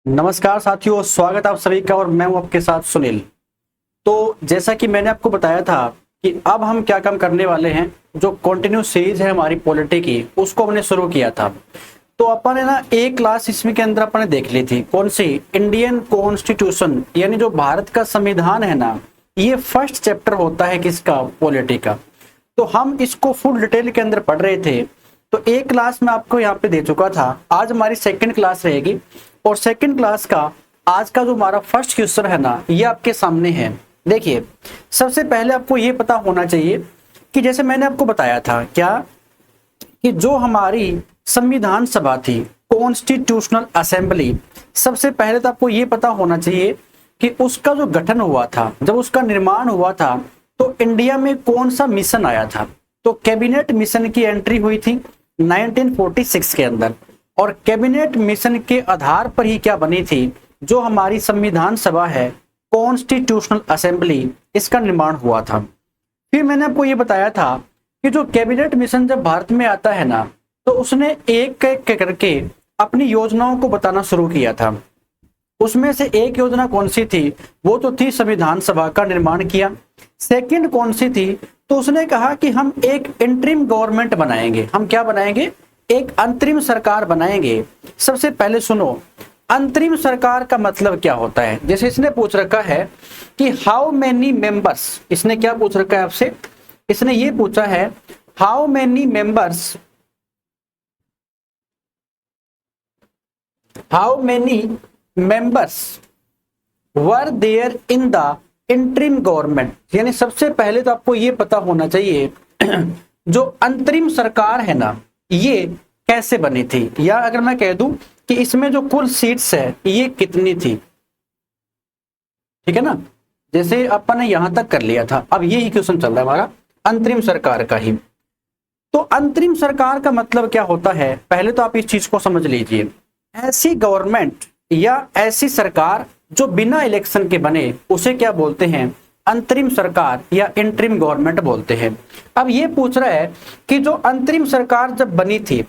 नमस्कार साथियों, स्वागत आप सभी का। और मैं हूं आपके साथ सुनील। तो जैसा कि मैंने आपको बताया था कि अब हम क्या काम करने वाले हैं, जो कंटिन्यू सीरीज है हमारी पॉलिटी की, उसको हमने शुरू किया था। तो अपन है ना, एक क्लास इसमें के अंदर अपन ने देख ली थी, कौन सी? इंडियन कॉन्स्टिट्यूशन, यानी जो भारत का संविधान है ना, ये फर्स्ट चैप्टर होता है किसका? पॉलिटी का। तो हम इसको फुल डिटेल के अंदर पढ़ रहे थे। तो एक क्लास में आपको यहाँ पे दे चुका था, आज हमारी सेकंड क्लास रहेगी। और सेकंड क्लास का आज का जो हमारा फर्स्ट क्वेश्चन है ना, ये आपके सामने है। देखिए, सबसे पहले आपको ये पता होना चाहिए कि जैसे मैंने आपको बताया था क्या, कि जो हमारी संविधान सभा थी, कॉन्स्टिट्यूशनल असेंबली, सबसे पहले तो आपको ये पता होना चाहिए कि उसका जो गठन हुआ था, जब उसका निर्माण हुआ था, तो इंडिया में कौन सा मिशन आया था? तो कैबिनेट मिशन की एंट्री हुई थी 1946 के अंदर। और कैबिनेट मिशन के आधार पर ही क्या बनी थी? जो हमारी संविधान सभा है, कॉन्स्टिट्यूशनल असेंबली, इसका निर्माण हुआ था। फिर मैंने आपको ये बताया था कि जो कैबिनेट मिशन जब भारत में आता है ना, तो उसने एक एक करके अपनी योजनाओं को बताना शुरू किया था। उसमें से एक योजना कौन सी थी? वो तो थी संविधान सभा का निर्माण किया। सेकंड कौन सी थी? तो उसने कहा कि हम एक इंटरिम गवर्नमेंट बनाएंगे। हम क्या बनाएंगे? एक अंतरिम सरकार बनाएंगे। सबसे पहले सुनो, अंतरिम सरकार का मतलब क्या होता है? जैसे इसने पूछ रखा है कि हाउ मेनी मेंबर्स, इसने क्या पूछ रखा है आपसे? इसने ये पूछा है how many members, how many members were there in the interim government. यानी सबसे पहले तो आपको ये पता होना चाहिए जो अंतरिम सरकार है ना, ये कैसे बनी थी, या अगर मैं कह दूं कि इसमें जो कुल सीट्स है ये कितनी थी। ठीक है ना? जैसे अपन ने यहां तक कर लिया था, अब यही क्वेश्चन चल रहा है हमारा अंतरिम सरकार का ही। तो अंतरिम सरकार का मतलब क्या होता है? पहले तो आप इस चीज को समझ लीजिए। ऐसी गवर्नमेंट या ऐसी सरकार जो बिना इलेक्शन के बने, उसे क्या बोलते हैं? अंतरिम सरकार या इंटरिम गवर्नमेंट बोलते हैं। अब ये पूछ रहा है कि जो अंतरिम सरकार जब बनी थी,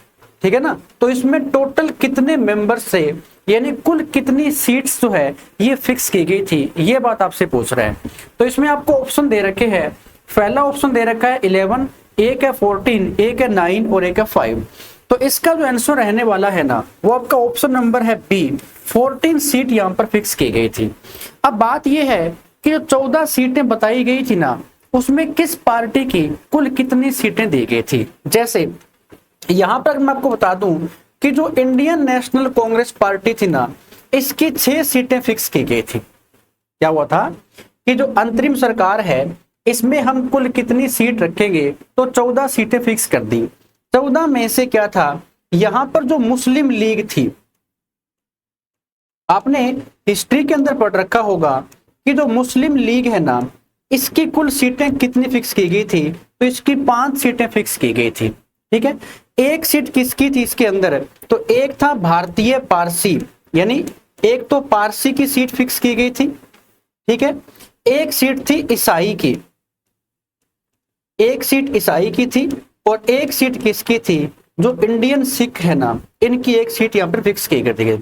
ठीक है ना, तो इसमें टोटल कितने मेंबर्स थे, यानी कुल कितनी सीट्स जो है ये फिक्स की गई थी, ये बात आपसे पूछ रहा है। तो इसमें आपको ऑप्शन दे रखे हैं। पहला ऑप्शन दे रखा है 11, एक है 14, एक है 9 और एक है 5। तो इसका जो आंसर रहने वाला है ना, वो आपका ऑप्शन नंबर है बी, 14 सीट यहाँ पर फिक्स की गई थी। अब बात यह है कि जो 14 सीटें बताई गई थी ना, उसमें किस पार्टी की कुल कितनी सीटें दी गई थी। जैसे यहां पर मैं आपको बता दूं कि जो इंडियन नेशनल कांग्रेस पार्टी थी ना, इसकी 6 सीटें फिक्स की गई थी। क्या हुआ था कि जो अंतरिम सरकार है, इसमें हम कुल कितनी सीट रखेंगे, तो 14 सीटें फिक्स कर दी। 14 में से क्या था, यहां पर जो मुस्लिम लीग थी, आपने हिस्ट्री के अंदर पढ़ रखा होगा कि जो मुस्लिम लीग है ना, इसकी कुल सीटें कितनी फिक्स की गई थी, तो इसकी 5 सीटें फिक्स की गई थी। ठीक है, एक सीट किसकी थी इसके अंदर? तो एक था भारतीय पारसी, यानी एक तो पारसी की सीट फिक्स की गई थी। ठीक है, एक सीट थी ईसाई की, एक सीट ईसाई की थी, और एक सीट किसकी थी? जो इंडियन सिख है ना, इनकी एक सीट यहाँ पर फिक्स की गई थी।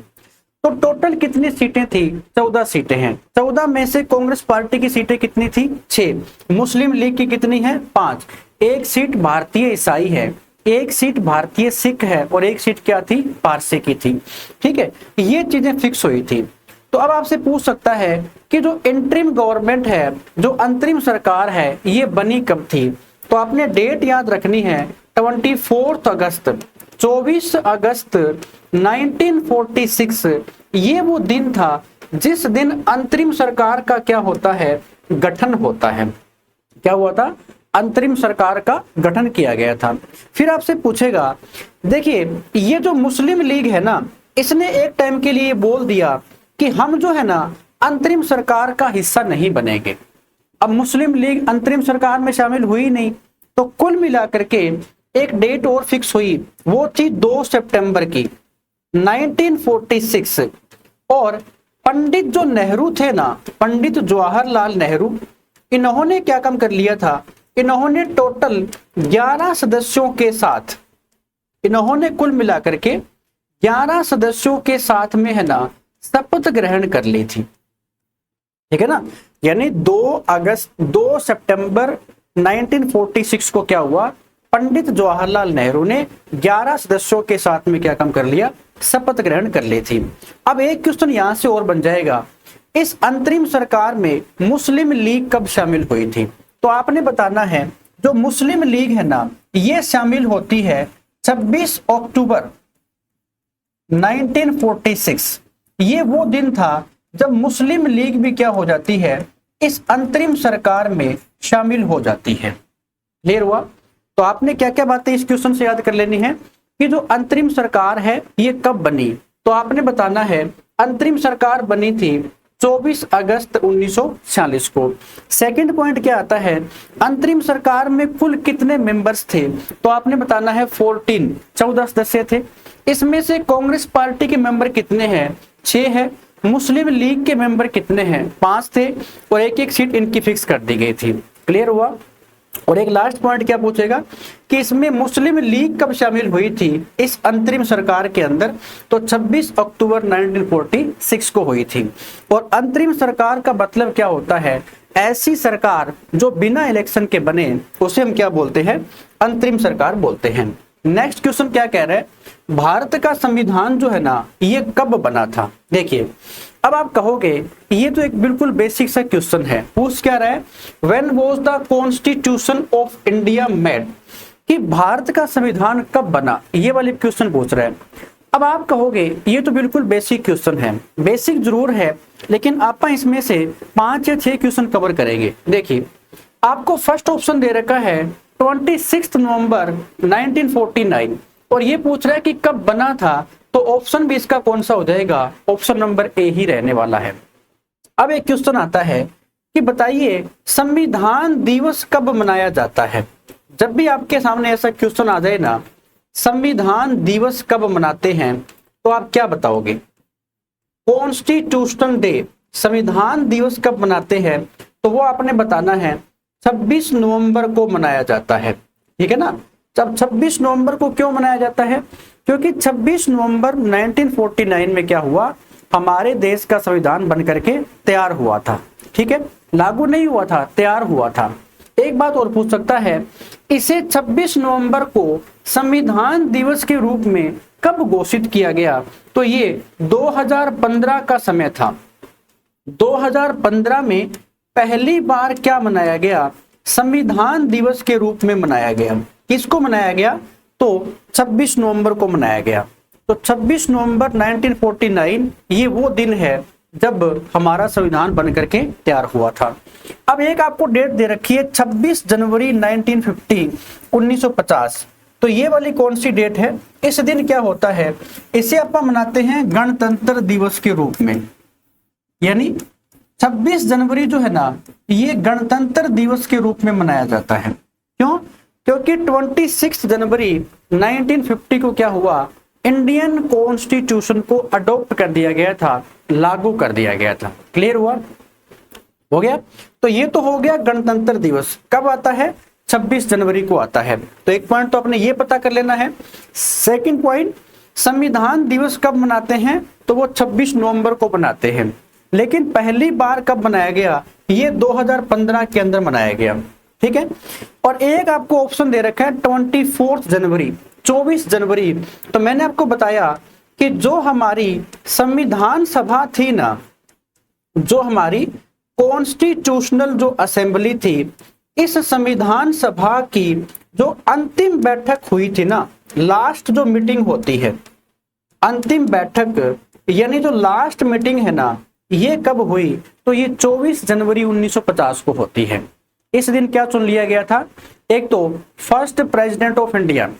तो टोटल कितनी सीटें थी? 14 सीटें हैं। 14 में से कांग्रेस पार्टी की सीटें कितनी थी? 6। मुस्लिम लीग की कितनी है? 5। एक सीट भारतीय ईसाई है, एक सीट भारतीय सिख है, और एक सीट क्या थी? पारसी की थी। ठीक है, ये चीजें फिक्स हुई थी। तो अब आपसे पूछ सकता है कि जो इंटरिम गवर्नमेंट है, जो अंतरिम सरकार है, ये बनी कब थी? तो आपने डेट याद रखनी है, 24 अगस्त, 24 अगस्त 1946। ये वो दिन था जिस दिन अंतरिम सरकार का क्या होता है? गठन होता है। क्या हुआ था? अंतरिम सरकार का गठन किया गया था। फिर आपसे पूछेगा, देखिए ये जो मुस्लिम लीग है ना, इसने एक टाइम के लिए बोल दिया कि हम जो है ना, अंतरिम सरकार का हिस्सा नहीं बनेंगे। अब मुस्लिम लीग अंतरिम सरकार में शामिल हुई नहीं, तो कुल मिलाकर के एक डेट और फिक्स हुई, वो थी 2 सितंबर की 1946। और पंडित जो नेहरू थे ना, पंडित जवाहरलाल नेहरू, इन्होंने क्या काम कर लिया था? इन्होंने टोटल 11 सदस्यों के साथ, इन्होंने कुल मिलाकर के 11 सदस्यों के साथ में है ना, शपथ ग्रहण कर ली थी, ठीक है ना। यानी 2 सितंबर 1946 को क्या हुआ, पंडित जवाहरलाल नेहरू ने 11 सदस्यों के साथ में क्या काम कर लिया, शपथ ग्रहण कर ली थी। अब एक क्वेश्चन यहां से और बन जाएगा, इस अंतरिम सरकार में मुस्लिम लीग कब शामिल हुई थी? तो आपने बताना है जो मुस्लिम लीग है ना, ये शामिल होती है 26 अक्टूबर 1946। ये वो दिन था जब मुस्लिम लीग भी क्या हो जाती है, इस अंतरिम सरकार में शामिल हो जाती है। क्लियर हुआ? तो आपने क्या क्या बातें इस क्वेश्चन से याद कर लेनी है कि जो अंतरिम सरकार है ये कब बनी। तो आपने बताना है अंतरिम सरकार बनी थी 24 अगस्त 1946 को। सेकंड पॉइंट क्या आता है, अंतरिम सरकार में कुल कितने मेंबर्स थे? तो आपने बताना है 14 सदस्य थे। इसमें से कांग्रेस पार्टी के मेंबर कितने हैं? 6 है। मुस्लिम लीग के मेंबर कितने हैं? 5 थे और एक एक सीट इनकी फिक्स कर दी गई थी। क्लियर हुआ? और एक लास्ट पॉइंट क्या पूछेगा कि इसमें मुस्लिम लीग कब शामिल हुई थी इस अंतरिम सरकार के अंदर? तो 26 अक्टूबर 1946 को हुई थी। और अंतरिम सरकार का मतलब क्या होता है? ऐसी सरकार जो बिना इलेक्शन के बने उसे हम क्या बोलते हैं? अंतरिम सरकार बोलते हैं। नेक्स्ट क्वेश्चन क्या कह रहा है, भारत का संविधान जो है ना ये कब बना था? देखिए अब आप कहोगे ये तो एक बिल्कुल बेसिक सा क्वेश्चन है, पूछ क्या रहा है, when was the constitution of India made, कि भारत का संविधान कब बना, ये वाली क्वेश्चन पूछ रहा है। अब आप कहोगे ये तो बिल्कुल बेसिक क्वेश्चन है, बेसिक जरूर है लेकिन आप इसमें से 5 या 6 क्वेश्चन कवर करेंगे। देखिए आपको फर्स्ट ऑप्शन दे रखा है 26 नवंबर 1949 और ये पूछ रहा है कि कब बना था, तो ऑप्शन भी इसका कौन सा हो जाएगा? ऑप्शन नंबर ए ही रहने वाला है। अब एक क्वेश्चन आता है कि बताइए संविधान दिवस कब मनाया जाता है? जब भी आपके सामने ऐसा क्वेश्चन आ जाए ना, संविधान दिवस कब मनाते हैं, तो आप क्या बताओगे? कॉन्स्टिट्यूशन डे, संविधान दिवस कब मनाते हैं? तो वो आपने बताना है 26 नवंबर को मनाया जाता है, ठीक है ना। जब 26 नवंबर को क्यों मनाया जाता है? क्योंकि 26 नवंबर 1949 में क्या हुआ, हमारे देश का संविधान बन करके तैयार हुआ था, ठीक है, लागू नहीं हुआ था, तैयार हुआ था। एक बात और पूछ सकता है, इसे 26 नवंबर को संविधान दिवस के रूप में कब घोषित किया गया? तो ये 2015 का समय था। 2015 में पहली बार क्या मनाया गया? संविधान दिवस के रूप में मनाया गया। किसको मनाया गया? तो 26 नवंबर को मनाया गया। तो 26 नवंबर 1949 ये वो दिन है जब हमारा संविधान बन करके तैयार हुआ था। अब एक आपको डेट दे रखी है 26 जनवरी 1950। तो ये वाली कौन सी डेट है? इस दिन क्या होता है, इसे अपन मनाते हैं गणतंत्र दिवस के रूप में। यानी 26 जनवरी जो है ना ये गणतंत्र दिवस के रूप में मनाया जाता है। क्यों? क्योंकि 26 जनवरी 1950 को क्या हुआ, इंडियन कॉन्स्टिट्यूशन को अडॉप्ट कर दिया गया था, लागू कर दिया गया था। क्लियर हुआ? हो गया। तो ये तो हो गया गणतंत्र दिवस। कब आता है? 26 जनवरी को आता है। तो एक पॉइंट तो आपने ये पता कर लेना है। सेकंड पॉइंट, संविधान दिवस कब मनाते हैं? तो वो 26 नवंबर को मनाते हैं, लेकिन पहली बार कब मनाया गया? ये 2015 के अंदर मनाया गया, ठीक है। और एक आपको ऑप्शन दे रखा है 24 जनवरी, 24 जनवरी। तो मैंने आपको बताया कि जो हमारी संविधान सभा थी ना, जो हमारी कॉन्स्टिट्यूशनल जो असेंबली थी, इस संविधान सभा की जो अंतिम बैठक हुई थी ना, लास्ट जो मीटिंग होती है, अंतिम बैठक यानी जो लास्ट मीटिंग है ना, ये कब हुई? तो ये 24 जनवरी 1950 को होती है। इस दिन क्या चुन लिया गया था? एक तो first president of India,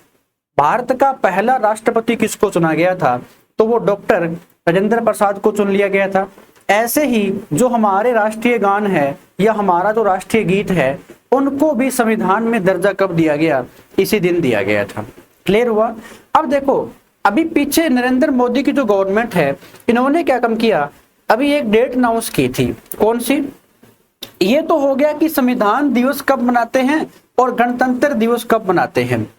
Bharat का पहला राष्ट्रपति किसको चुना गया था? तो वो डॉक्टर राजेंद्र प्रसाद को चुन लिया गया था। ऐसे ही जो हमारे राष्ट्रीय गान है या हमारा जो राष्ट्रीय गीत है, उनको भी संविधान में दर्जा कब दिया गया? इसी दिन दिया गया था। क्लियर हुआ? अब देखो, अभी पीछे नरेंद्र मोदी की जो गवर्नमेंट है, इन्होंने क्या काम किया, अभी एक डेट अनाउंस की थी। कौन सी? ये तो हो गया कि संविधान दिवस कब मनाते हैं और गणतंत्र दिवस कब मनाते हैं।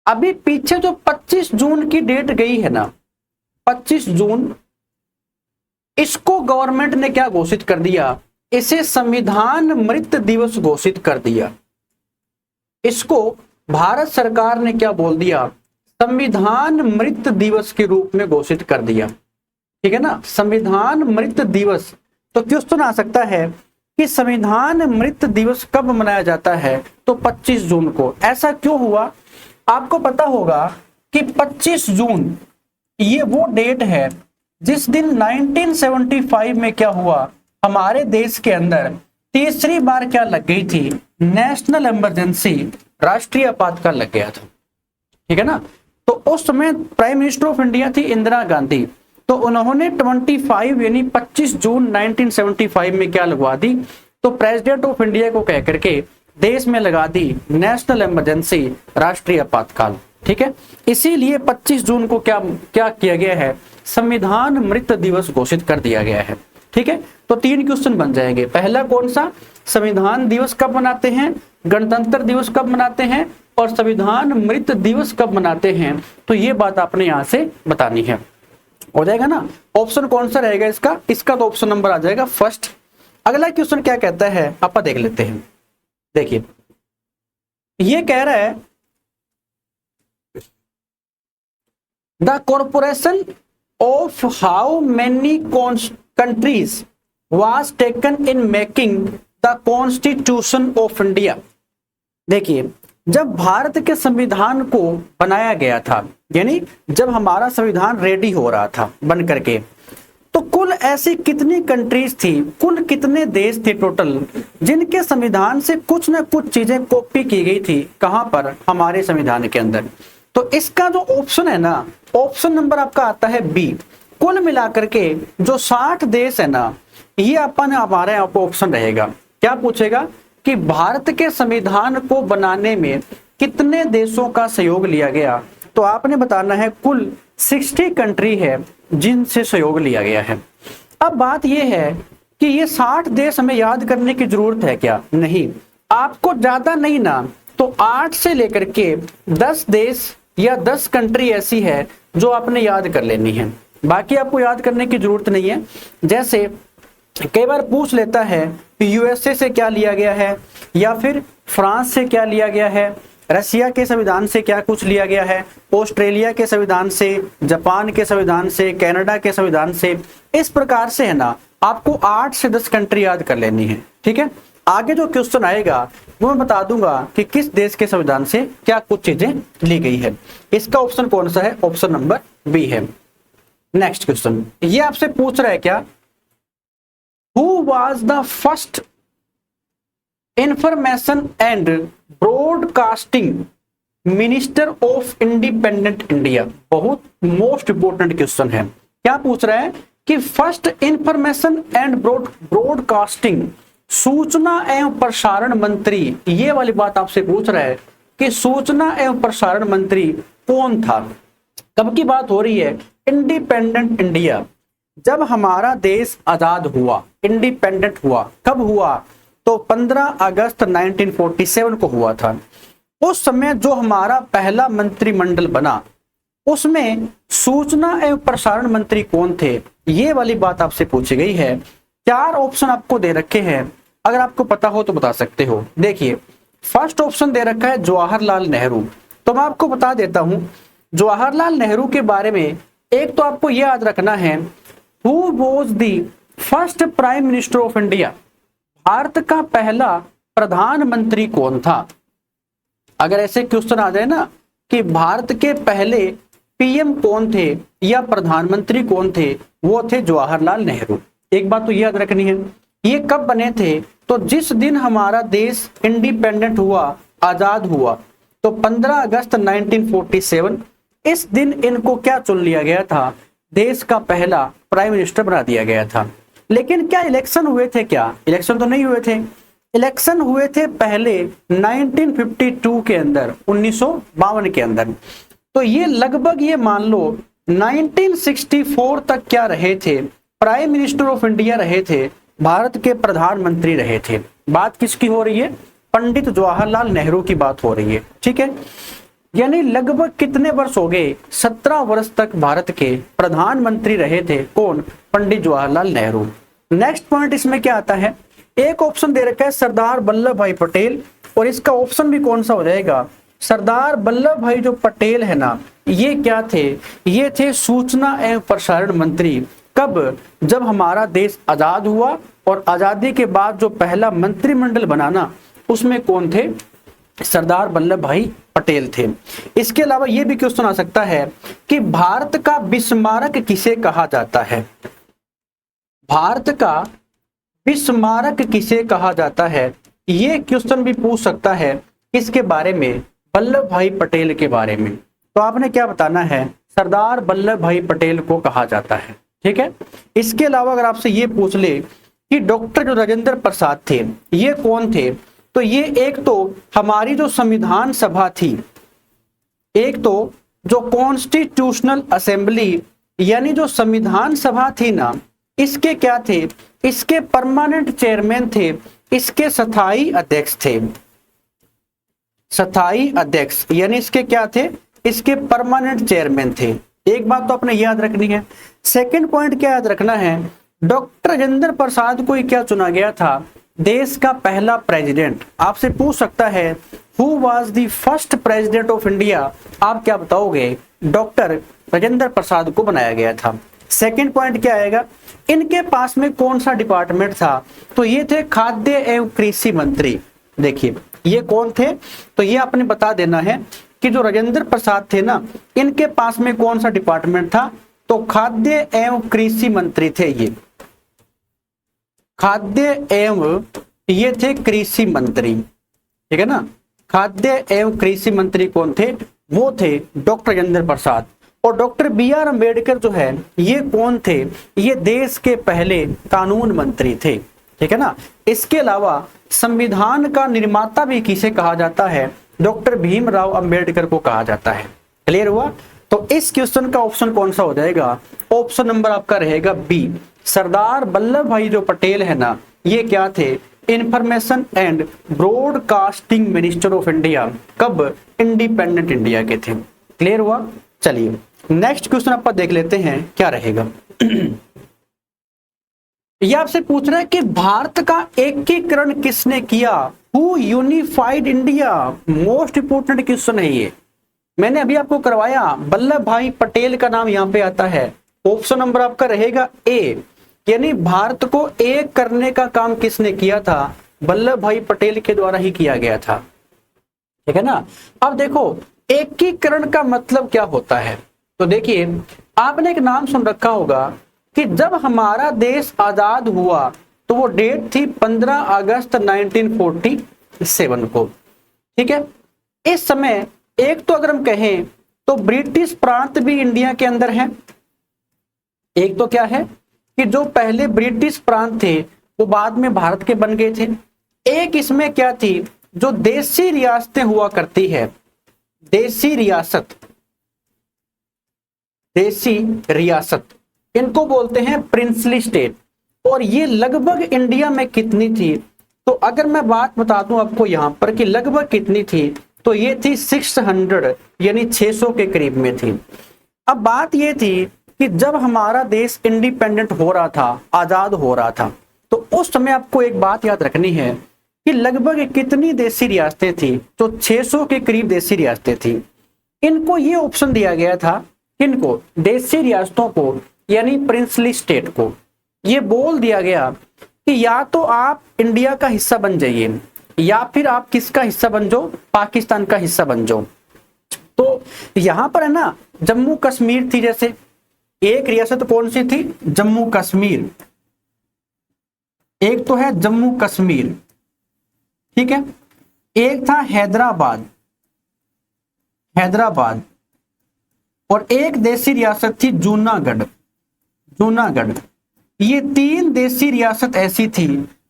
अभी पीछे जो 25 जून की डेट गई है ना, 25 जून इसको गवर्नमेंट ने क्या घोषित कर दिया, इसे संविधान मृत दिवस घोषित कर दिया। इसको भारत सरकार ने क्या बोल दिया, संविधान मृत दिवस के रूप में घोषित कर दिया। ठीक है ना, संविधान मृत दिवस। तो क्वेश्चन आ सकता है कि संविधान मृत दिवस कब मनाया जाता है, तो 25 जून को। ऐसा क्यों हुआ, आपको पता होगा कि 25 जून ये वो डेट है जिस दिन 1975 में क्या हुआ, हमारे देश के अंदर तीसरी बार क्या लग गई थी, नेशनल इमरजेंसी, राष्ट्रीय आपातकाल लग गया था। ठीक है ना, तो उस समय प्राइम मिनिस्टर ऑफ इंडिया थी इंदिरा गांधी। तो उन्होंने 25 यानी 25 जून 1975 में क्या लगवा दी, तो प्रेसिडेंट ऑफ इंडिया को कह करके देश में लगा दी नेशनल इमरजेंसी, राष्ट्रीय आपातकाल। ठीक है, इसीलिए 25 जून को क्या क्या किया गया है, संविधान मृत दिवस घोषित कर दिया गया है। ठीक है, तो 3 क्वेश्चन बन जाएंगे। पहला कौन सा, संविधान दिवस कब मनाते हैं, गणतंत्र दिवस कब मनाते हैं, और संविधान मृत दिवस कब मनाते हैं। तो ये बात आपने यहां से बतानी है। हो जाएगा ना, ऑप्शन कौन सा रहेगा इसका, इसका तो ऑप्शन नंबर आ जाएगा फर्स्ट। अगला क्वेश्चन क्या कहता है, आप देख लेते हैं। देखिए, ये कह रहा है the corporation of how many countries was taken in making the constitution of India. देखिए, जब भारत के संविधान को बनाया गया था, यानी जब हमारा संविधान रेडी हो रहा था बन करके, तो कुल ऐसी कितनी कंट्रीज थी, कुल कितने देश थे टोटल, जिनके संविधान से कुछ न कुछ चीजें कॉपी की गई थी, कहां पर, हमारे संविधान के अंदर। तो इसका जो ऑप्शन है ना, ऑप्शन नंबर आपका आता है बी। कुल मिलाकर के जो 60 देश है ना, ये अपन हमारे यहाँ ऑप्शन रहेगा। क्या पूछेगा कि भारत के संविधान को बनाने में कितने देशों का सहयोग लिया गया, तो आपने बताना है कुल 60 कंट्री है जिनसे सहयोग लिया गया है। अब बात यह है कि ये 60 देश हमें याद करने की जरूरत है क्या, नहीं। आपको ज्यादा नहीं ना, तो 8 से लेकर के 10 देश या 10 कंट्री ऐसी है जो आपने याद कर लेनी है, बाकी आपको याद करने की जरूरत नहीं है। जैसे कई बार पूछ लेता है यूएसए से क्या लिया गया है, या फिर फ्रांस से क्या लिया गया है, रशिया के संविधान से क्या कुछ लिया गया है, ऑस्ट्रेलिया के संविधान से, जापान के संविधान से, कनाडा के संविधान से। इस प्रकार से है ना, आपको 8 से 10 कंट्री याद कर लेनी है। ठीक है, आगे जो क्वेश्चन आएगा वो मैं बता दूंगा कि किस देश के संविधान से क्या कुछ चीजें ली गई है। इसका ऑप्शन कौन सा है, ऑप्शन नंबर बी है। नेक्स्ट क्वेश्चन ये आपसे पूछ रहा है क्या, Who was the first information and broadcasting minister of independent India? बहुत मोस्ट इंपोर्टेंट क्वेश्चन है। क्या पूछ रहा है कि फर्स्ट इंफॉर्मेशन एंड ब्रॉडकास्टिंग, सूचना एवं प्रसारण मंत्री, ये वाली बात आपसे पूछ रहा है कि सूचना एवं प्रसारण मंत्री कौन था। कब की बात हो रही है, इंडिपेंडेंट इंडिया, जब हमारा देश आजाद हुआ, इंडिपेंडेंट हुआ। कब हुआ, तो 15 अगस्त 1947 को हुआ था। उस समय जो हमारा पहला मंत्रिमंडल बना, उसमें सूचना एवं प्रसारण मंत्री कौन थे, ये वाली बात आपसे पूछी गई है। 4 ऑप्शन आपको दे रखे हैं, अगर आपको पता हो तो बता सकते हो। देखिए, फर्स्ट ऑप्शन दे रखा है जवाहरलाल नेहरू। तो मैं आपको बता देता हूं जवाहरलाल नेहरू के बारे में। एक तो आपको यह याद रखना है, Who was the first prime minister of India, Bharat का पहला प्रधानमंत्री कौन था। अगर ऐसे क्वेश्चन आ जाए ना कि भारत के पहले पीएम कौन थे या प्रधानमंत्री कौन थे, वो थे जवाहरलाल नेहरू। एक बात तो याद रखनी है, ये कब बने थे, तो जिस दिन हमारा देश इंडिपेंडेंट हुआ, आजाद हुआ, तो 15 अगस्त 1947, इस दिन इनको क्या चुन लिया गया था, देश का पहला प्राइम मिनिस्टर बना दिया गया था। लेकिन क्या इलेक्शन हुए थे, क्या इलेक्शन तो नहीं हुए थे। इलेक्शन हुए थे पहले 1952 के अंदर, 1952 के अंदर। तो ये लगभग ये मान लो 1964 तक क्या रहे थे, प्राइम मिनिस्टर ऑफ इंडिया रहे थे, भारत के प्रधानमंत्री रहे थे। बात किसकी हो रही है, पंडित जवाहरलाल नेहरू की बात हो रही है। ठीक है, यानी लगभग कितने वर्ष हो गए, 17 वर्ष तक भारत के प्रधानमंत्री रहे थे कौन, पंडित जवाहरलाल नेहरू। नेक्स्ट पॉइंट इसमें क्या आता है, एक ऑप्शन दे रखा है सरदार वल्लभ भाई पटेल, और इसका ऑप्शन भी कौन सा हो जाएगा, सरदार वल्लभ भाई जो पटेल है ना, ये क्या थे, ये थे सूचना एवं प्रसारण मंत्री। कब, जब हमारा देश आजाद हुआ, और आजादी के बाद जो पहला मंत्रिमंडल बना ना, उसमें कौन थे, सरदार वल्लभ भाई पटेल थे। इसके अलावा यह भी क्वेश्चन आ सकता है कि भारत का बिस्मारक किसे कहा जाता है, भारत का बिस्मारक किसे कहा जाता है, ये क्वेश्चन भी पूछ सकता है किसके बारे में, वल्लभ भाई पटेल के बारे में। तो आपने क्या बताना है, सरदार वल्लभ भाई पटेल को कहा जाता है, ठीक है। इसके अलावा अगर आपसे ये पूछ ले कि डॉक्टर जो राजेंद्र प्रसाद थे ये कौन थे, तो ये एक तो हमारी जो संविधान सभा थी, एक तो जो कॉन्स्टिट्यूशनल असेंबली यानी जो संविधान सभा थी ना, इसके क्या थे, इसके परमानेंट चेयरमैन थे, इसके स्थायी अध्यक्ष थे, स्थायी अध्यक्ष यानी इसके क्या थे, इसके परमानेंट चेयरमैन थे। एक बात तो आपने याद रखनी है। सेकंड पॉइंट क्या याद रखना है, डॉक्टर राजेंद्र प्रसाद को क्या चुना गया था, देश का पहला प्रेसिडेंट। आपसे पूछ सकता है who was the first president of India, आप क्या बताओगे, डॉक्टर राजेंद्र प्रसाद को बनाया गया था। सेकंड पॉइंट क्या आएगा, इनके पास में कौन सा डिपार्टमेंट था, तो ये थे खाद्य एवं कृषि मंत्री। देखिए ये कौन थे, तो ये आपने बता देना है कि जो राजेंद्र प्रसाद थे ना, इनके पास में कौन सा डिपार्टमेंट था, तो खाद्य एवं कृषि मंत्री थे ये, खाद्य एवं ये थे कृषि मंत्री, ठीक है ना। खाद्य एवं कृषि मंत्री कौन थे, वो थे डॉक्टर राजेंद्र प्रसाद। और डॉक्टर बी.आर. अम्बेडकर जो है ये कौन थे, ये देश के पहले कानून मंत्री थे, ठीक है ना। इसके अलावा संविधान का निर्माता भी किसे कहा जाता है, डॉक्टर भीमराव अंबेडकर को कहा जाता है। क्लियर हुआ। तो इस क्वेश्चन का ऑप्शन कौन सा हो जाएगा, ऑप्शन नंबर आपका रहेगा बी, सरदार वल्लभ भाई जो पटेल है ना, ये क्या थे, information and broadcasting minister of India. कब, इंडिपेंडेंट इंडिया के थे। क्लियर हुआ। चलिए नेक्स्ट क्वेश्चन आप देख लेते हैं क्या रहेगा। यह आपसे पूछ रहा है कि भारत का एकीकरण किसने किया, who unified India. Most important question है ये, मैंने अभी आपको करवाया, वल्लभ भाई पटेल का नाम यहाँ पे आता है। ऑप्शन नंबर आपका रहेगा ए, यानी भारत को एक करने का काम किसने किया था, वल्लभ भाई पटेल के द्वारा ही किया गया था, ठीक है ना। अब देखो एकीकरण का मतलब क्या होता है, तो देखिए आपने एक नाम सुन रखा होगा कि जब हमारा देश आजाद हुआ तो वो डेट थी 15 अगस्त 1947 को, ठीक है। इस समय एक तो अगर हम कहें तो ब्रिटिश प्रांत भी इंडिया के अंदर है, एक तो क्या है कि जो पहले ब्रिटिश प्रांत थे वो बाद में भारत के बन गए थे। एक इसमें क्या थी, जो देसी रियासतें हुआ करती है, देसी रियासत, देसी रियासत, इनको बोलते हैं प्रिंसली स्टेट। और ये लगभग इंडिया में कितनी थी, तो अगर मैं बात बता दूं आपको यहां पर कि लगभग कितनी थी, तो ये थी 600 यानी 600 के करीब में थी। अब बात ये थी कि जब हमारा देश इंडिपेंडेंट हो रहा था, आजाद हो रहा था, तो उस समय आपको एक बात याद रखनी है कि लगभग कितनी देसी रियासतें थी, तो 600 के करीब देसी रियासतें थी। इनको ये ऑप्शन दिया गया था, किनको, देसी रियासतों को यानी प्रिंसली स्टेट को, ये बोल दिया गया कि या तो आप इंडिया का हिस्सा बन जाइए या फिर आप किसका हिस्सा बन जाओ, पाकिस्तान का हिस्सा बन जाओ। तो यहां पर है ना जम्मू कश्मीर थी, जैसे एक रियासत कौन सी थी, जम्मू कश्मीर, एक तो है जम्मू कश्मीर, ठीक है। एक था हैदराबाद, हैदराबाद, और एक देसी रियासत थी जूनागढ़, जूनागढ़। ये 3 देसी रियासत ऐसी थी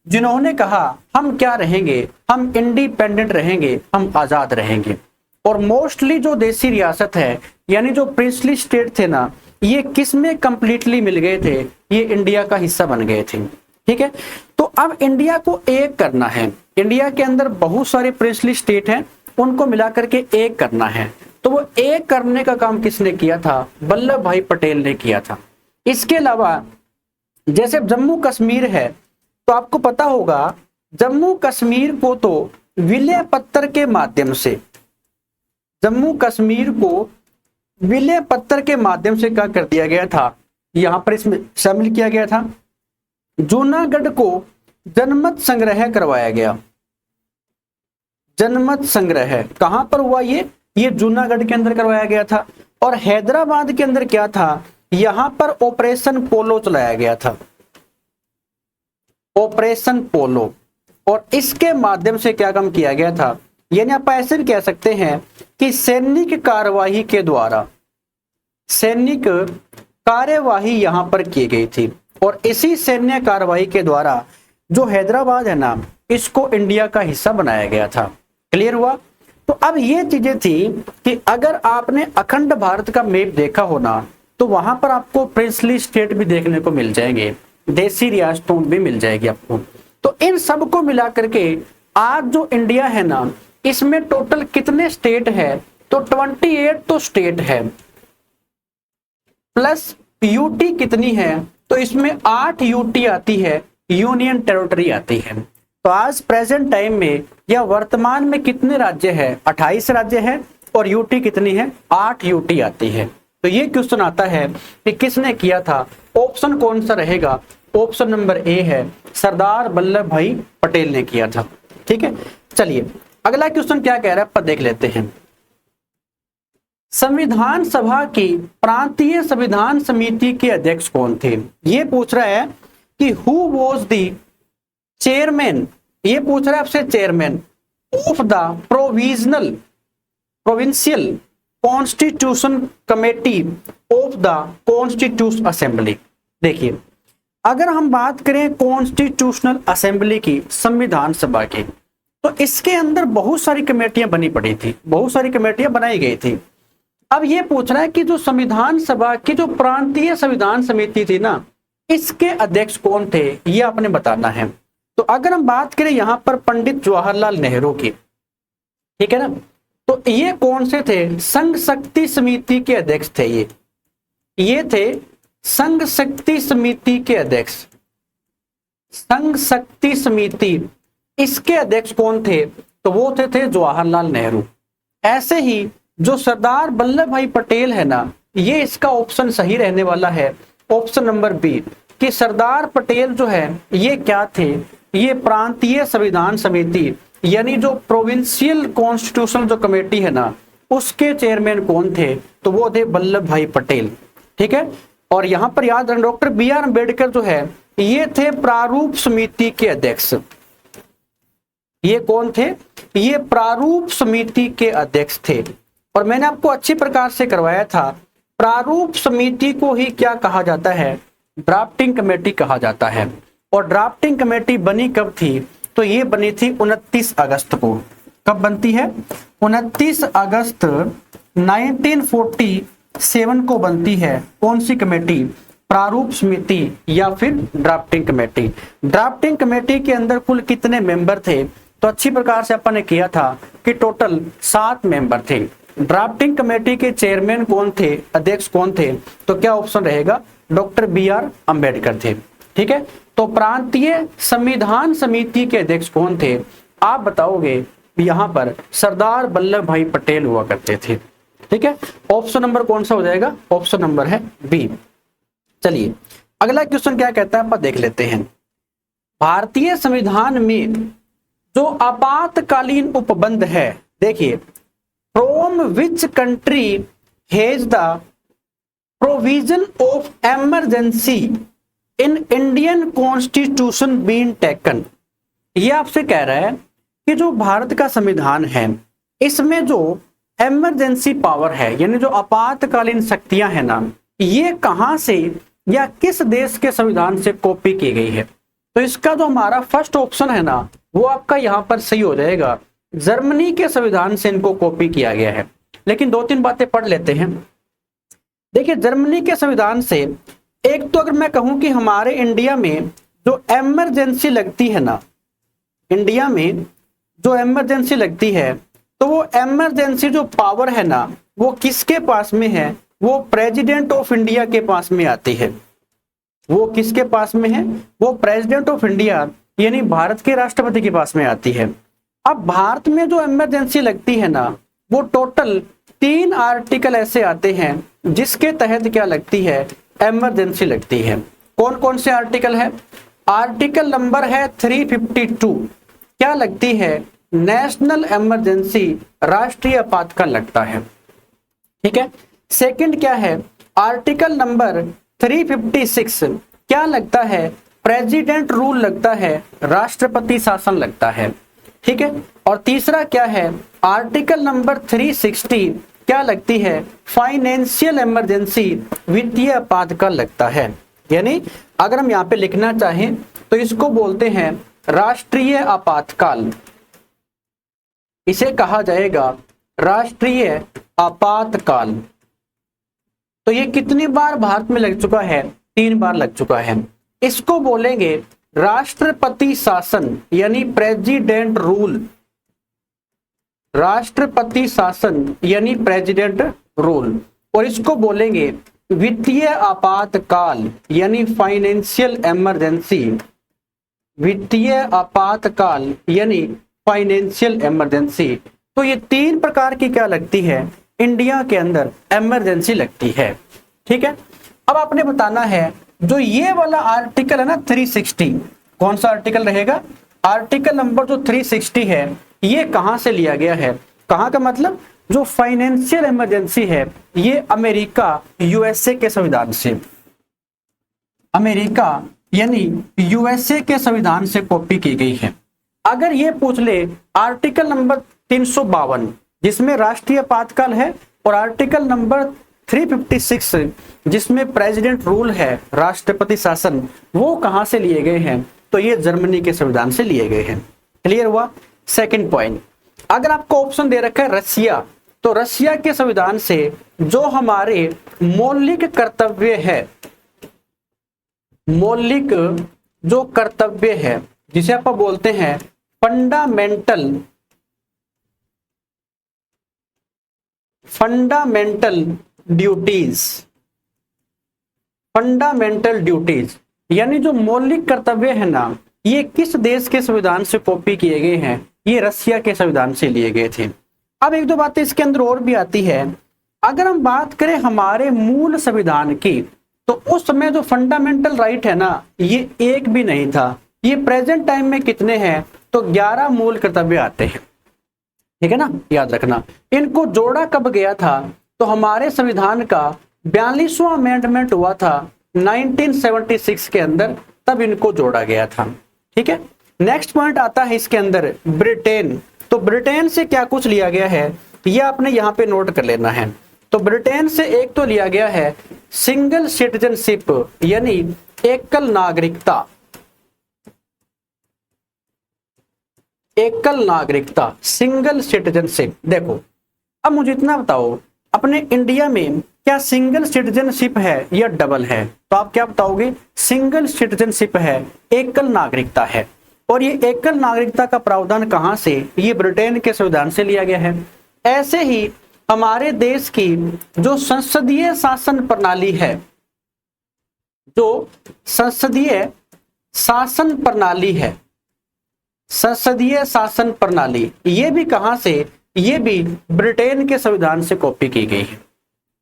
जिन्होंने कहा हम क्या रहेंगे, हम इंडिपेंडेंट रहेंगे, हम आजाद रहेंगे। और मोस्टली जो देसी रियासत है यानी जो प्रिंसली स्टेट थे ना, ये किस में कंप्लीटली मिल गए थे, ये इंडिया का हिस्सा बन गए थे, ठीक है। तो अब इंडिया को एक करना है, इंडिया के अंदर बहुत सारे प्रिंसली स्टेट हैं, उनको मिलाकर के एक करना है। तो वो एक करने का काम किसने किया था? वल्लभ भाई पटेल ने किया था। इसके अलावा जैसे जम्मू कश्मीर है, तो आपको पता होगा जम्मू कश्मीर को तो विलय पत्र के माध्यम से, जम्मू कश्मीर को विलय पत्र के माध्यम से क्या कर दिया गया था, यहां पर इसमें शामिल किया गया था। जूनागढ़ को जनमत संग्रह करवाया गया। जनमत संग्रह कहां पर हुआ? ये जूनागढ़ के अंदर करवाया गया था। और हैदराबाद के अंदर क्या था? यहां पर ऑपरेशन पोलो चलाया गया था, ऑपरेशन पोलो। और इसके माध्यम से क्या काम किया गया था? यानी आप ऐसे भी कह सकते हैं कि सैनिक कार्यवाही के द्वारा, सैनिक कार्यवाही यहां पर की गई थी। और इसी सैन्य कार्यवाही के द्वारा जो हैदराबाद है ना, इसको इंडिया का हिस्सा बनाया गया था। क्लियर हुआ? तो अब ये चीजें थी कि अगर आपने अखंड भारत का मैप देखा हो ना, तो वहां पर आपको प्रिंसली स्टेट भी देखने को मिल जाएंगे, देसी रियासतों भी मिल जाएगी आपको। तो इन सब को मिला करके आज जो इंडिया है ना, इसमें टोटल कितने स्टेट है? तो 28 तो स्टेट है, प्लस यूटी कितनी है? तो इसमें 8 यूटी आती है, यूनियन टेरिटरी आती है। तो आज प्रेजेंट टाइम में या वर्तमान में कितने राज्य है? 28 राज्य है। और यूटी कितनी है? 8 यूटी आती है। तो ये क्वेश्चन आता है कि किसने किया था? ऑप्शन कौन सा रहेगा? ऑप्शन नंबर ए है, सरदार वल्लभ भाई पटेल ने किया था। ठीक है, चलिए अगला क्वेश्चन क्या कह रहा है आप देख लेते हैं। संविधान सभा की प्रांतीय संविधान समिति के अध्यक्ष कौन थे? ये पूछ रहा है कि हु वॉज द चेयरमैन, ये पूछ रहा है आपसे chairman of the provincial constitution committee of the constitution assembly. देखिए, अगर हम बात करें कॉन्स्टिट्यूशनल असेंबली की, संविधान सभा की, तो इसके अंदर बहुत सारी कमेटियां बनी पड़ी थी, बहुत सारी कमेटियां बनाई गई थी। अब ये पूछ रहा है कि जो संविधान सभा की जो प्रांतीय संविधान समिति थी ना, इसके अध्यक्ष कौन थे, ये आपने बताना है। तो अगर हम बात करें यहां पर पंडित जवाहरलाल नेहरू की, ठीक है ना, तो ये कौन से थे? संघ शक्ति समिति के अध्यक्ष थे। ये थे संघ शक्ति समिति के अध्यक्ष, संघ शक्ति समिति, इसके अध्यक्ष कौन थे? तो वो थे जवाहरलाल नेहरू। ऐसे ही जो सरदार वल्लभ भाई पटेल है ना, ये इसका ऑप्शन सही रहने वाला है, ऑप्शन नंबर बी, कि सरदार पटेल जो है ये क्या थे? ये प्रांतीय संविधान समिति यानी जो प्रोविंशियल कॉन्स्टिट्यूशन जो कमेटी है ना, उसके चेयरमैन कौन थे? तो वो थे वल्लभ भाई पटेल। ठीक है, और यहां पर याद रखना डॉक्टर BR अम्बेडकर जो है ये थे प्रारूप समिति के अध्यक्ष। ये कौन थे? ये प्रारूप समिति के अध्यक्ष थे। और मैंने आपको अच्छी प्रकार से करवाया था, प्रारूप समिति को ही क्या कहा जाता है? ड्राफ्टिंग कमेटी कहा जाता है। और ड्राफ्टिंग कमेटी बनी कब थी? तो ये बनी थी 29 अगस्त को। कब बनती है? 29 अगस्त 1947 को बनती है। कौन सी कमेटी? प्रारूप समिति या फिर ड्राफ्टिंग कमेटी। ड्राफ्टिंग कमेटी के अंदर कुल कितने मेंबर थे? तो अच्छी प्रकार से अपन ने किया था कि टोटल 7 मेंबर थे। ड्राफ्टिंग कमेटी के चेयरमैन कौन थे? अध्यक्ष कौन थे? तो क्या ऑप्शन रहेगा? डॉक्टर BR अम्बेडकर थे। ठीक है, तो प्रांतीय संविधान समिति के अध्यक्ष कौन थे? आप बताओगे यहां पर सरदार वल्लभ भाई पटेल हुआ करते थे। ठीक है, ऑप्शन नंबर कौन सा हो जाएगा? ऑप्शन नंबर है बी। चलिए अगला क्वेश्चन क्या कहता है, आप देख लेते हैं। भारतीय संविधान में जो आपातकालीन उपबंध है, देखिए, from which country has the provision of emergency in Indian constitution been taken. ये आपसे कह रहा है कि जो भारत का संविधान है, इसमें जो इमरजेंसी पावर है यानी जो आपातकालीन शक्तियां हैं ना, ये कहां से या किस देश के संविधान से कॉपी की गई है? तो इसका जो हमारा फर्स्ट ऑप्शन है ना, वो आपका यहां पर सही हो जाएगा। जर्मनी के संविधान से इनको कॉपी किया गया है। लेकिन 2-3 बातें पढ़ लेते हैं। देखिए, जर्मनी के संविधान से एक तो अगर मैं कहूं कि हमारे इंडिया में जो इमरजेंसी लगती है ना, इंडिया में जो इमरजेंसी लगती है, तो वो इमरजेंसी जो पावर है ना, वो किसके पास में है? वो प्रेसिडेंट ऑफ इंडिया के पास में आती है। वो किसके पास में है? वो प्रेसिडेंट ऑफ इंडिया यानी भारत के राष्ट्रपति के पास में आती है। अब भारत में जो इमरजेंसी लगती है ना, वो टोटल 3 आर्टिकल ऐसे आते हैं जिसके तहत क्या लगती है? इमरजेंसी लगती है। कौन कौन से आर्टिकल है? आर्टिकल नंबर है 352, क्या लगती है? नेशनल इमरजेंसी, राष्ट्रीय आपातकाल लगता है। ठीक है। सेकंड क्या है? आर्टिकल नंबर 356 क्या लगता है? प्रेसिडेंट रूल लगता है, राष्ट्रपति शासन लगता है। ठीक है। और तीसरा क्या है? आर्टिकल नंबर 360 क्या लगती है? फाइनेंशियल इमरजेंसी, वित्तीय आपातकाल लगता है। यानी अगर हम यहाँ पे लिखना चाहें तो इसको बोलते हैं राष्ट्रीय आपातकाल, इसे कहा जाएगा राष्ट्रीय आपातकाल। तो ये कितनी बार भारत में लग चुका है? 3 बार लग चुका है। इसको बोलेंगे राष्ट्रपति शासन यानी प्रेसिडेंट रूल, राष्ट्रपति शासन यानी प्रेसिडेंट रूल। और इसको बोलेंगे वित्तीय आपातकाल यानी फाइनेंशियल इमरजेंसी, वित्तीय आपातकाल यानी फाइनेंशियल इमरजेंसी। तो ये 3 प्रकार की क्या लगती है? इंडिया के अंदर इमरजेंसी लगती है। ठीक है। अब आपने बताना है जो ये वाला आर्टिकल है ना 360, कौन सा आर्टिकल रहेगा? आर्टिकल नंबर जो 360 है ये कहां से लिया गया है? कहां का मतलब? जो फाइनेंशियल इमरजेंसी है ये अमेरिका यूएसए के संविधान से, अमेरिका यानी यूएसए के संविधान से कॉपी की गई है। अगर ये पूछ ले आर्टिकल नंबर 352 जिसमें राष्ट्रीय आपातकाल है और आर्टिकल नंबर 356 जिसमें प्रेसिडेंट रूल है, राष्ट्रपति शासन, वो कहां से लिए गए हैं? तो ये जर्मनी के संविधान से लिए गए हैं। क्लियर हुआ? सेकंड पॉइंट, अगर आपको ऑप्शन दे रखा है रसिया, तो रसिया के संविधान से जो हमारे मौलिक कर्तव्य है, मौलिक जो कर्तव्य है जिसे आप बोलते हैं फंडामेंटल ड्यूटीज यानी जो मौलिक कर्तव्य है ना, ये किस देश के संविधान से कॉपी किए गए हैं? ये रसिया के संविधान से लिए गए थे। अब एक दो बातें इसके अंदर और भी आती है। अगर हम बात करें हमारे मूल संविधान की, तो उस समय जो फंडामेंटल राइट है ना, ये एक भी नहीं था। ये प्रेजेंट टाइम में कितने हैं? तो 11 मूल कर्तव्य आते हैं। ठीक है ना, याद रखना। इनको जोड़ा कब गया था? तो हमारे संविधान का 42वां अमेंडमेंट हुआ था 1976 के अंदर, तब इनको जोड़ा गया था। ठीक है। नेक्स्ट पॉइंट आता है इसके अंदर ब्रिटेन। तो ब्रिटेन से क्या कुछ लिया गया है ये आपने यहाँ पे नोट कर लेना है। तो ब्रिटेन से एक तो लिया गया है सिंगल सिटीजनशिप यानी एकल नागरिकता, एकल नागरिकता, सिंगल सिटीजनशिप। देखो अब मुझे इतना बताओ, अपने इंडिया में क्या सिंगल सिटीजनशिप है या डबल है? तो आप क्या बताओगे? सिंगल सिटीजनशिप है, एकल नागरिकता है। और ये एकल नागरिकता का प्रावधान कहां से? ये ब्रिटेन के संविधान से लिया गया है। ऐसे ही हमारे देश की जो संसदीय शासन प्रणाली है, जो संसदीय शासन प्रणाली है, संसदीय शासन प्रणाली, ये भी कहां से? ये भी ब्रिटेन के संविधान से कॉपी की गई है।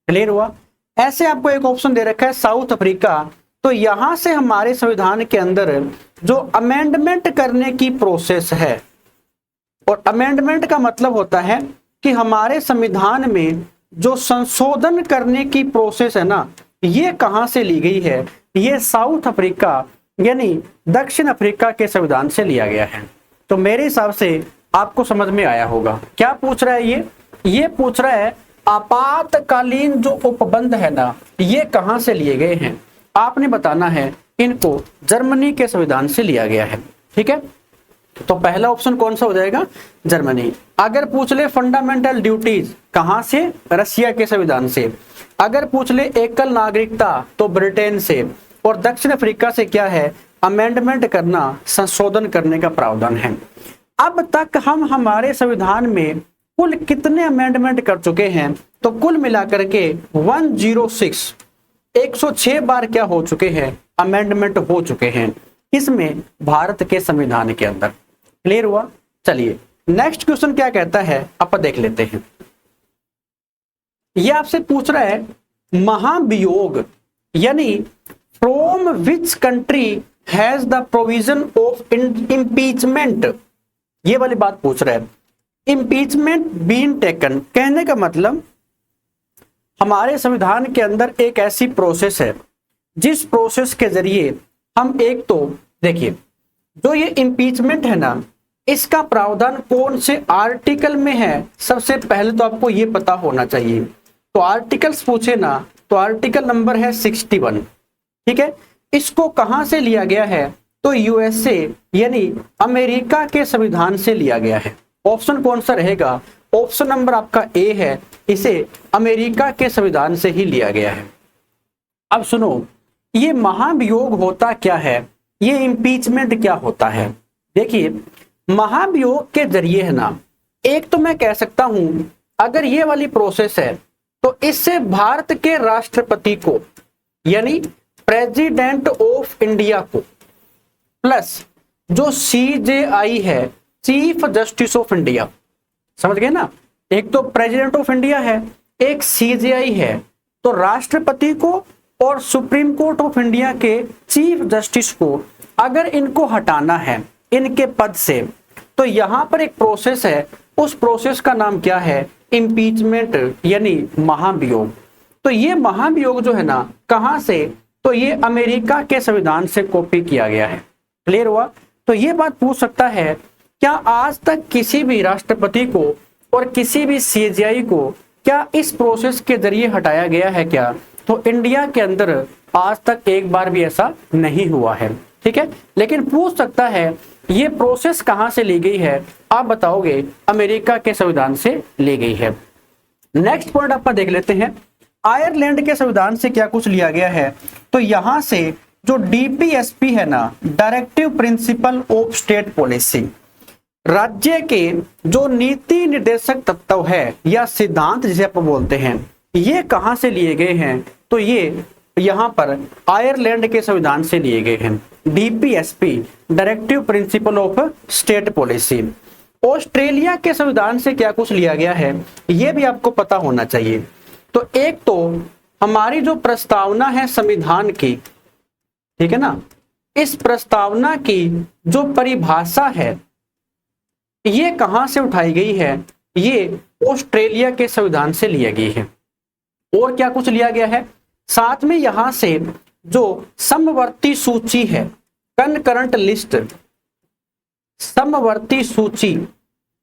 क्लियर हुआ? ऐसे आपको एक ऑप्शन दे रखा है साउथ अफ्रीका। तो यहां से हमारे संविधान के अंदर जो अमेंडमेंट करने की प्रोसेस है, और अमेंडमेंट का मतलब होता है कि हमारे संविधान में जो संशोधन करने की प्रोसेस है ना, ये कहां से ली गई है? ये साउथ अफ्रीका यानी दक्षिण अफ्रीका के संविधान से लिया गया है। तो मेरे हिसाब से आपको समझ में आया होगा। क्या पूछ रहा है ये पूछ रहा है आपातकालीन जो उपबंध है ना, ये कहां से लिए गए हैं? आपने बताना है इनको जर्मनी के संविधान से लिया गया है। ठीक है। तो पहला ऑप्शन कौन सा हो जाएगा? जर्मनी। अगर पूछ ले फंडामेंटल ड्यूटीज कहां से? रसिया के संविधान से। अगर पूछ ले एकल नागरिकता तो ब्रिटेन से। और दक्षिण अफ्रीका से क्या है? अमेंडमेंट करना, संशोधन करने का प्रावधान है। अब तक हम हमारे संविधान में कुल कितने अमेंडमेंट कर चुके हैं तो कुल मिलाकर के 106 बार क्या हो चुके हैं, अमेंडमेंट हो चुके हैं, इसमें भारत के संविधान के अंदर। क्लियर हुआ? चलिए नेक्स्ट क्वेश्चन क्या कहता है आप देख लेते हैं। यह आपसे पूछ रहा है महाभियोग यानी from which country has the provision of impeachment, ये वाली बात पूछ रहा है। इम्पीचमेंट बीन टेकन कहने का मतलब हमारे संविधान के अंदर एक ऐसी प्रोसेस है जिस प्रोसेस के जरिए हम एक तो देखिए जो ये इम्पीचमेंट है ना, इसका प्रावधान कौन से आर्टिकल में है, सबसे पहले तो आपको ये पता होना चाहिए। तो आर्टिकल्स पूछे ना तो आर्टिकल नंबर है 61, ठीक है। इसको कहां से लिया गया है, तो यूएसए यानी अमेरिका के संविधान से लिया गया है। ऑप्शन कौन सा रहेगा, ऑप्शन नंबर आपका ए है, इसे अमेरिका के संविधान से ही लिया गया है। अब सुनो, ये महाभियोग होता क्या है, ये इम्पीचमेंट क्या होता है। देखिए महाभियोग के जरिए है ना, एक तो मैं कह सकता हूं अगर ये वाली प्रोसेस है तो इससे भारत के राष्ट्रपति को यानी प्रेसिडेंट ऑफ इंडिया को प्लस जो CJI है, चीफ जस्टिस ऑफ इंडिया, समझ गए ना, एक तो प्रेसिडेंट ऑफ इंडिया है, एक CJI है, तो राष्ट्रपति को और सुप्रीम कोर्ट ऑफ इंडिया के चीफ जस्टिस को अगर इनको हटाना है इनके पद से, तो यहां पर एक प्रोसेस है, उस प्रोसेस का नाम क्या है, इम्पीचमेंट यानी महाभियोग। तो ये महाभियोग जो है ना, कहां से, तो ये अमेरिका के संविधान से कॉपी किया गया है। क्लियर हुआ? तो ये बात पूछ सकता है क्या आज तक किसी भी राष्ट्रपति को और किसी भी CJI को क्या इस प्रोसेस के जरिए हटाया गया है क्या, तो इंडिया के अंदर आज तक एक बार भी ऐसा नहीं हुआ है, ठीक है। लेकिन पूछ सकता है ये प्रोसेस कहां से ली गई है, आप बताओगे अमेरिका के संविधान से ली गई है। नेक्स्ट पॉइंट आप देख लेते हैं, आयरलैंड के संविधान से क्या कुछ लिया गया है, तो यहां से जो DPSP है ना, directive principle of state policy, राज्य के जो नीति निर्देशक तत्व है या सिद्धांत जिसे आप बोलते हैं, ये कहां से लिए गए हैं, तो ये यहां पर आयरलैंड के संविधान से लिए गए हैं। DPSP directive principle of state policy. Australia के संविधान से क्या कुछ लिया गया है, ये भी आपको पता होना चाहिए। तो एक तो हमारी जो प्रस्तावना है संविधान की, ठीक है ना, इस प्रस्तावना की जो परिभाषा है ये कहां से उठाई गई है, ये ऑस्ट्रेलिया के संविधान से लिया गई है। और क्या कुछ लिया गया है, साथ में यहां से जो समवर्ती सूची है, कनकरेंट लिस्ट, समवर्ती सूची,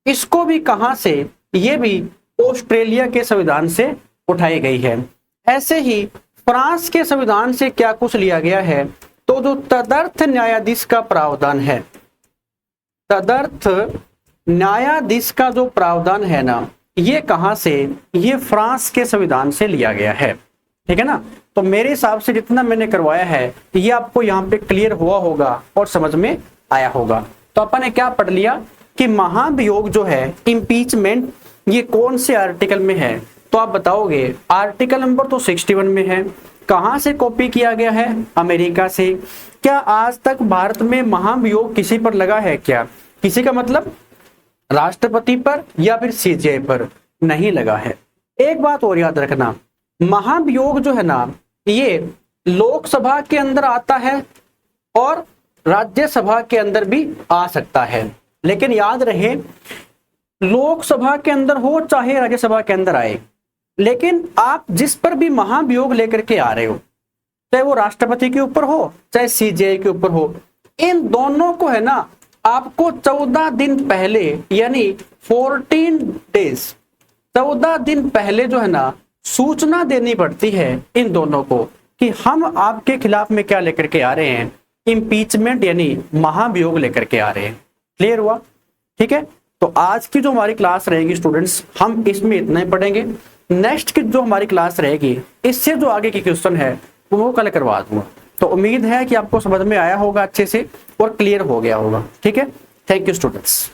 इसको भी कहां से, ये भी ऑस्ट्रेलिया के संविधान से उठाई गई है। ऐसे ही फ्रांस के संविधान से क्या कुछ लिया गया है, तो जो तदर्थ न्यायाधीश का प्रावधान है, तदर्थ न्यायाधीश का जो प्रावधान है ना, ये कहां से, ये फ्रांस के संविधान से लिया गया है, ठीक है ना। तो मेरे हिसाब से जितना मैंने करवाया है ये आपको यहाँ पे क्लियर हुआ होगा और समझ में आया होगा। तो अपन ने क्या पढ़ लिया कि महाभियोग जो है, इम्पीचमेंट, ये कौन से आर्टिकल में है, तो आप बताओगे आर्टिकल नंबर तो 61 में है। कहां से कॉपी किया गया है, अमेरिका से। क्या आज तक भारत में महाभियोग किसी पर लगा है क्या, किसी का मतलब राष्ट्रपति पर या फिर CJI पर नहीं लगा है। एक बात और याद रखना, महाभियोग जो है ना, ये लोकसभा के अंदर आता है और राज्यसभा के अंदर भी आ सकता है। लेकिन याद रहे, लोकसभा के अंदर हो चाहे राज्यसभा के अंदर आए, लेकिन आप जिस पर भी महाभियोग लेकर के आ रहे हो, चाहे वो राष्ट्रपति के ऊपर हो चाहे CJI के ऊपर हो, इन दोनों को है ना आपको 14 दिन पहले यानी 14 डेज, 14 दिन पहले जो है ना सूचना देनी पड़ती है इन दोनों को कि हम आपके खिलाफ में क्या लेकर के आ रहे हैं, इम्पीचमेंट यानी महाभियोग लेकर के आ रहे हैं। क्लियर हुआ? ठीक है। तो आज की जो हमारी क्लास रहेगी स्टूडेंट्स, हम इसमें इतना ही पढ़ेंगे। नेक्स्ट की जो हमारी क्लास रहेगी, इससे जो आगे की क्वेश्चन है वो कल करवा दूंगा। तो उम्मीद है कि आपको समझ में आया होगा अच्छे से और क्लियर हो गया होगा। ठीक है, थैंक यू स्टूडेंट्स।